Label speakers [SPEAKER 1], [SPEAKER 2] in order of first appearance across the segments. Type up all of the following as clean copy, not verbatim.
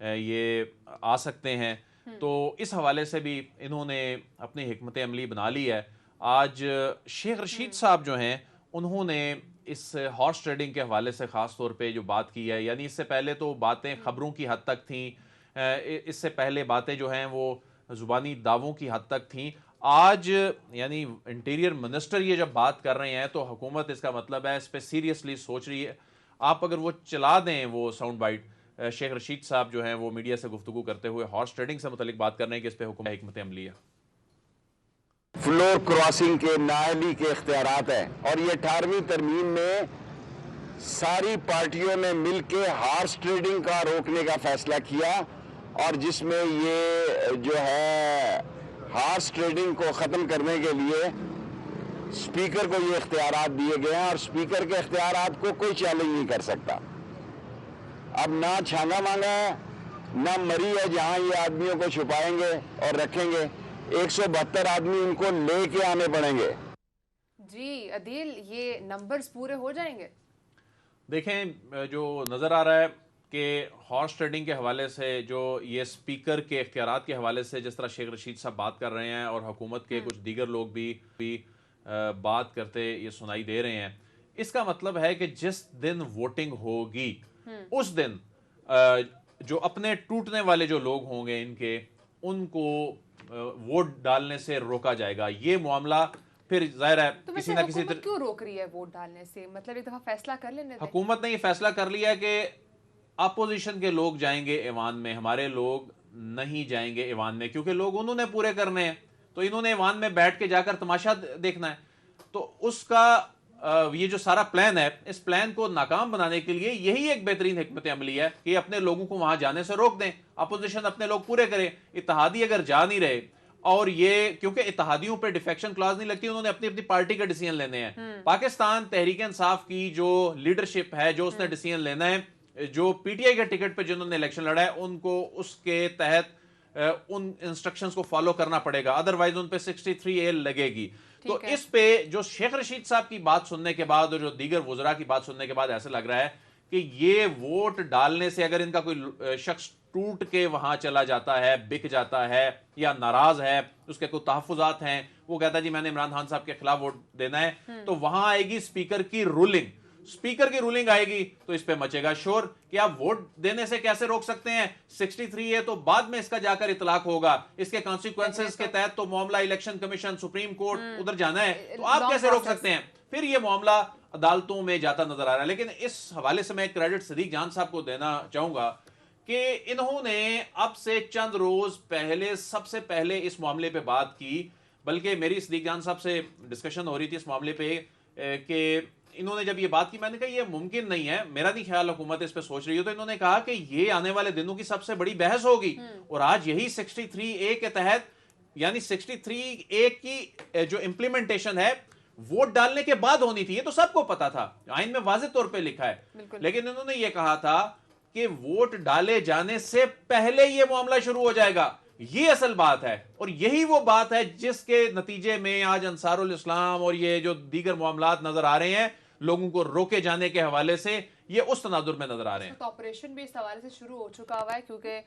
[SPEAKER 1] یہ آ سکتے ہیں. تو اس حوالے سے بھی انہوں نے اپنی حکمت عملی بنا لی ہے. آج شیخ رشید صاحب جو ہیں انہوں نے اس ہارس ٹریڈنگ کے حوالے سے خاص طور پہ جو بات کی ہے، یعنی اس سے پہلے تو باتیں خبروں کی حد تک تھیں، اس سے پہلے باتیں جو ہیں وہ زبانی دعووں کی حد تک تھیں. آج یعنی انٹیریئر منسٹر یہ جب بات کر رہے ہیں تو حکومت اس کا مطلب ہے اس پہ سیریسلی سوچ رہی ہے. آپ اگر وہ چلا دیں وہ ساؤنڈ بائٹ، شیخ رشید صاحب جو ہیں وہ میڈیا سے گفتگو کرتے ہوئے ہارس ٹریڈنگ سے متعلق بات کر رہے ہیں کہ اس پہ حکمت عملی ہے.
[SPEAKER 2] فلور کراسنگ کے نااہلی کے اختیارات ہیں، اور یہ 18ویں ترمیم میں ساری پارٹیوں نے مل کے ہارس ٹریڈنگ کا روکنے کا فیصلہ کیا، اور جس میں یہ جو ہے ہارس ٹریڈنگ کو ختم کرنے کے لیے اسپیکر کو یہ اختیارات دیے گئے ہیں، اور اسپیکر کے اختیارات کو کوئی چیلنج نہیں کر سکتا. اب نہ چھانگا مانگا ہے نہ مری ہے جہاں یہ آدمیوں کو چھپائیں گے اور رکھیں گے. 172 آدمی ان کو لے کے آنے پڑیں گے.
[SPEAKER 3] جی عدیل، یہ نمبرز پورے ہو جائیں گے؟
[SPEAKER 1] دیکھیں جو نظر آ رہا ہے کہ ہارس ٹریڈنگ کے حوالے سے جو یہ اسپیکر کے اختیارات کے حوالے سے جس طرح شیخ رشید صاحب بات کر رہے ہیں اور حکومت کے کچھ دیگر لوگ بھی بات کرتے یہ سنائی دے رہے ہیں، اس کا مطلب ہے کہ جس دن ووٹنگ ہوگی اس دن جو اپنے ٹوٹنے والے جو لوگ ہوں گے ان کو ووٹ ڈالنے سے روکا جائے گا. یہ معاملہ پھر ظاہر ہے کسی نہ کسی
[SPEAKER 3] حکومت کیوں روک رہی ہے ووٹ ڈالنے سے؟ مطلب ایک دفعہ فیصلہ کر لینے دیں.
[SPEAKER 1] حکومت نے یہ فیصلہ کر لیا کہ اپوزیشن کے لوگ جائیں گے ایوان میں، ہمارے لوگ نہیں جائیں گے ایوان میں، کیونکہ لوگ انہوں نے پورے کرنے ہیں، تو انہوں نے ایوان میں بیٹھ کے جا کر تماشا دیکھنا ہے. تو اس کا یہ جو سارا پلان ہے، اس پلان کو ناکام بنانے کے لیے یہی ایک بہترین حکمت عملی ہے کہ اپنے لوگوں کو وہاں جانے سے روک دیں، اپوزیشن اپنے لوگ پورے کرے. اتحادی اگر جا نہیں رہے، اور یہ کیونکہ اتحادیوں پہ ڈیفیکشن کلاز نہیں لگتی، انہوں نے اپنی پارٹی کا ڈیسیژن لینے ہیں. پاکستان تحریک انصاف کی جو لیڈرشپ ہے، جو اس نے ڈیسیژن لینا ہے، جو پی ٹی آئی کے ٹکٹ پہ جنہوں نے الیکشن لڑا ہے ان کو اس کے تحت ان انسٹرکشنز کو فالو کرنا پڑے گا، ادروائز ان پہ 63A لگے گی. تو اس پہ جو شیخ رشید صاحب کی بات سننے کے بعد اور جو دیگر وزراء کی بات سننے کے بعد ایسا لگ رہا ہے کہ یہ ووٹ ڈالنے سے اگر ان کا کوئی شخص ٹوٹ کے وہاں چلا جاتا ہے، بک جاتا ہے یا ناراض ہے، اس کے کوئی تحفظات ہیں، وہ کہتا ہے جی میں نے عمران خان صاحب کے خلاف ووٹ دینا ہے، تو وہاں آئے گی اسپیکر کی رولنگ. اسپیکر کی رولنگ آئے گی تو اس پہ مچے گا شور کہ آپ ووٹ دینے سے کیسے روک سکتے ہیں. 63A تو بعد میں اس کا جا کر اطلاق ہوگا، اس کے کانسیکوینسز کے تحت تو معاملہ الیکشن کمیشن، سپریم کورٹ ادھر جانا ہے، تو آپ کیسے روک سکتے ہیں؟ پھر یہ معاملہ عدالتوں میں جاتا نظر آ رہا ہے. لیکن اس حوالے سے میں کریڈٹ صدیق جان صاحب کو دینا چاہوں گا کہ انہوں نے اب سے چند روز پہلے سب سے پہلے اس معاملے پہ بات کی، بلکہ میری صدیق جان صاحب سے ڈسکشن ہو رہی تھی اس معاملے پہ کہ انہوں نے جب یہ بات کی، میں نے کہا یہ ممکن نہیں ہے، میرا نہیں خیال حکومت اس پہ سوچ رہی ہو. تو انہوں نے کہا کہ یہ آنے والے دنوں کی سب سے بڑی بحث ہوگی، اور آج یہی 63A کے تحت، یعنی 63A کی جو امپلیمنٹیشن ہے ووٹ ڈالنے کے بعد ہونی تھی. یہ تو سب کو پتا تھا، آئین میں واضح طور پہ لکھا ہے، لیکن انہوں نے یہ کہا تھا کہ ووٹ ڈالے جانے سے پہلے یہ معاملہ شروع ہو جائے گا. یہ اصل بات ہے، اور یہی وہ بات ہے جس کے نتیجے میں آج انصار الاسلام اور یہ جو دیگر معاملات نظر آ رہے ہیں لوگوں کو روکے جانے کے حوالے سے، یہ اس تناظر میں نظر آ رہے ہیں.
[SPEAKER 3] آپریشن بھی اس حوالے سے شروع ہو چکا ہوا ہے، کیونکہ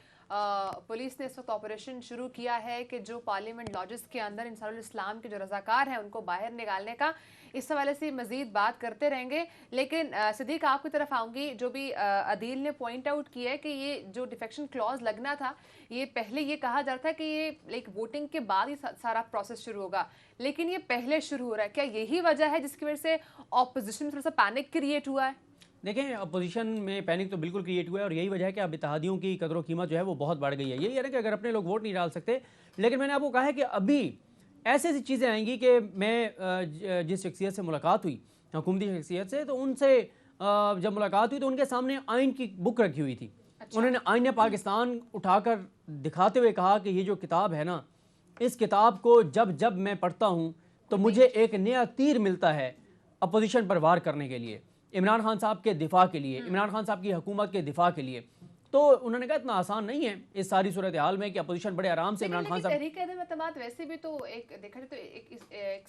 [SPEAKER 3] پولیس نے اس وقت آپریشن شروع کیا ہے کہ جو پارلیمنٹ لاجز کے اندر انصار الاسلام کے جو رضاکار ہیں ان کو باہر نکالنے کا. اس حوالے سے مزید بات کرتے رہیں گے، لیکن صدیق آپ کی طرف آؤں گی. جو بھی عدیل نے پوائنٹ آؤٹ کیا ہے کہ یہ جو ڈیفیکشن کلوز لگنا تھا، یہ پہلے یہ کہا جاتا ہے کہ یہ لائک ووٹنگ کے بعد ہی سارا پروسیس شروع ہوگا، لیکن یہ پہلے شروع ہو رہا ہے. کیا یہی وجہ ہے جس کی وجہ سے اپوزیشن میں تھوڑا سا پینک کریٹ ہوا ہے؟
[SPEAKER 4] دیکھیں اپوزیشن میں پینک تو بالکل کریٹ ہوا ہے، اور یہی وجہ ہے کہ اب اتحادیوں کی قدر و قیمت جو ہے وہ بہت بڑھ گئی ہے. یہی ہے نا کہ اگر اپنے لوگ ووٹ نہیں ڈال سکتے، لیکن میں نے آپ کو کہا ہے کہ ابھی ایسی ایسی چیزیں آئیں گی کہ میں جس شخصیت سے ملاقات ہوئی، حکومتی شخصیت سے، تو ان سے جب ملاقات ہوئی تو ان کے سامنے آئین کی بک رکھی ہوئی تھی. انہوں نے آئین پاکستان اٹھا کر دکھاتے ہوئے کہا کہ یہ جو کتاب ہے نا، اس کتاب کو جب میں پڑھتا ہوں تو مجھے ایک نیا تیر ملتا ہے اپوزیشن پر وار کرنے کے لیے، عمران خان صاحب کے دفاع کے لیے، عمران خان صاحب کی حکومت کے دفاع کے لیے. تو انہوں نے کہا اتنا آسان نہیں ہے اس ساری صورتحال میں کہ اپوزیشن بڑے آرام سے عمران خان صاحب.
[SPEAKER 3] تحریک عدم اعتماد ویسے بھی تو ایک دیکھا جائے تو ایک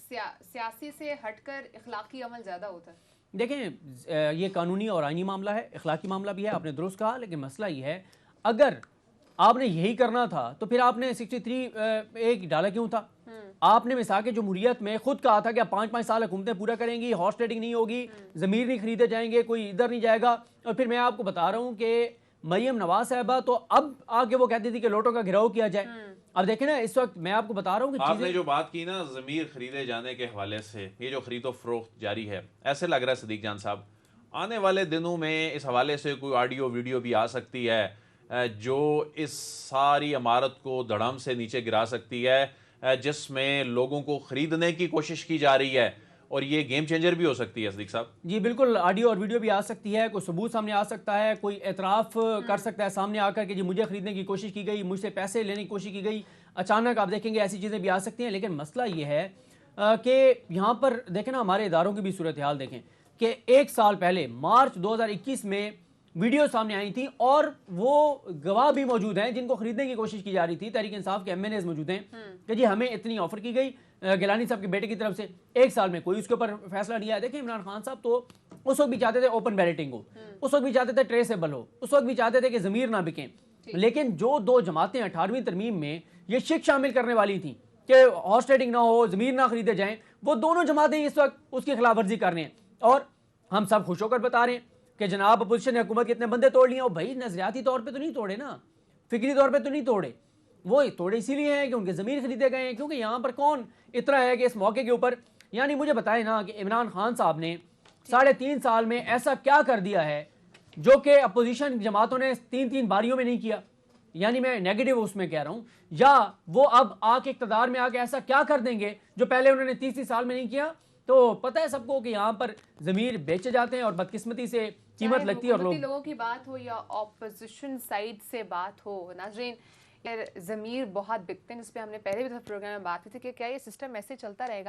[SPEAKER 3] سیاسی سے ہٹ کر اخلاقی عمل زیادہ ہوتا ہے.
[SPEAKER 4] دیکھیں یہ قانونی اور آئینی معاملہ ہے، اخلاقی معاملہ بھی ہے، آپ نے درست کہا، لیکن مسئلہ یہ ہے اگر آپ نے یہی کرنا تھا تو پھر آپ نے 63 ایک ڈالا کیوں تھا؟ آپ نے مساق جمہوریت میں خود کہا تھا کہ آپ 5 سال حکومتیں پورا کریں گی، ہارس ٹریڈنگ نہیں ہوگی، ضمیر نہیں خریدے جائیں گے، کوئی ادھر نہیں جائے گا. اور پھر میں آپ کو بتا رہا ہوں کہ مریم نواز صاحبہ تو اب آگے وہ کہتی تھی کہ لوٹوں کا گھراؤ کیا جائے. اب دیکھیں نا اس وقت میں آپ کو بتا رہا ہوں کہ
[SPEAKER 1] آپ نے جو بات کی نا ضمیر خریدے جانے کے حوالے سے، یہ جو خرید و فروخت جاری ہے، ایسے لگ رہا ہے صدیق جان صاحب آنے والے دنوں میں اس حوالے سے کوئی آڈیو ویڈیو بھی آ سکتی ہے جو اس ساری عمارت کو دھڑام سے نیچے گرا سکتی ہے، جس میں لوگوں کو خریدنے کی کوشش کی جا رہی ہے، اور یہ گیم چینجر بھی ہو سکتی ہے صدیق صاحب.
[SPEAKER 4] جی بالکل، آڈیو اور ویڈیو بھی آ سکتی ہے، کوئی ثبوت سامنے آ سکتا ہے، کوئی اعتراف کر سکتا ہے سامنے آ کر کہ جی مجھے خریدنے کی کوشش کی گئی، مجھ سے پیسے لینے کی کوشش کی گئی. اچانک آپ دیکھیں گے ایسی چیزیں بھی آ سکتی ہیں. لیکن مسئلہ یہ ہے کہ یہاں پر دیکھیں نا ہمارے اداروں کی بھی صورتحال دیکھیں کہ 1 سال پہلے مارچ 2021 میں ویڈیو سامنے آئی تھی اور وہ گواہ بھی موجود ہیں جن کو خریدنے کی کوشش کی جا رہی تھی. تحریک انصاف کے MNAs موجود ہیں کہ جی ہمیں اتنی آفر کی گئی گیلانی صاحب کے بیٹے کی طرف سے. 1 سال میں کوئی اس کے اوپر فیصلہ نہیں آیا. دیکھیں عمران خان صاحب تو اس وقت بھی چاہتے تھے اوپن بیلٹنگ ہو، اس وقت بھی چاہتے تھے ٹریسیبل ہو، اس وقت بھی چاہتے تھے کہ ضمیر نہ بکیں. لیکن جو 2 جماعتیں 18ویں ترمیم میں یہ شک شامل کرنے والی تھیں کہ ہارس ٹریڈنگ نہ ہو، ضمیر نہ خریدے جائیں، وہ دونوں جماعتیں اس وقت اس کی خلاف ورزی کر رہے ہیں. اور ہم سب خوش ہو کر بتا رہے ہیں کہ جناب اپوزیشن نے حکومت کے اتنے بندے توڑ لیے. اور بھائی نظریاتی طور پہ تو نہیں توڑے نا، فکری طور پہ تو نہیں توڑے. وہ توڑے اسی لیے ہیں کہ ان کے ضمیر خریدے گئے ہیں. کیونکہ یہاں پر کون اتنا ہے کہ اس موقع کے اوپر، یعنی مجھے بتائیں نا کہ عمران خان صاحب نے 3.5 سال میں ایسا کیا کر دیا ہے جو کہ اپوزیشن جماعتوں نے 3 باریوں میں نہیں کیا. یعنی میں نیگیٹو اس میں کہہ رہا ہوں. یا وہ اب آ کے اقتدار میں آ کے ایسا کیا کر دیں گے جو پہلے انہوں نے 30 سال میں نہیں کیا. تو پتہ ہے سب کو کہ یہاں پر ضمیر بیچے جاتے ہیں اور بدقسمتی سے قیمت لگتی ہے. اور
[SPEAKER 3] لوگوں کی بات ہو یا اپوزیشن سائیڈ سے بات ہو، ناظرین ضمیر بہت بکتے ہیں، جس پہ ہم نے پہلے بھی پروگرام میں بات کی تھی کہ کیا یہ سسٹم ایسے چلتا رہے گا؟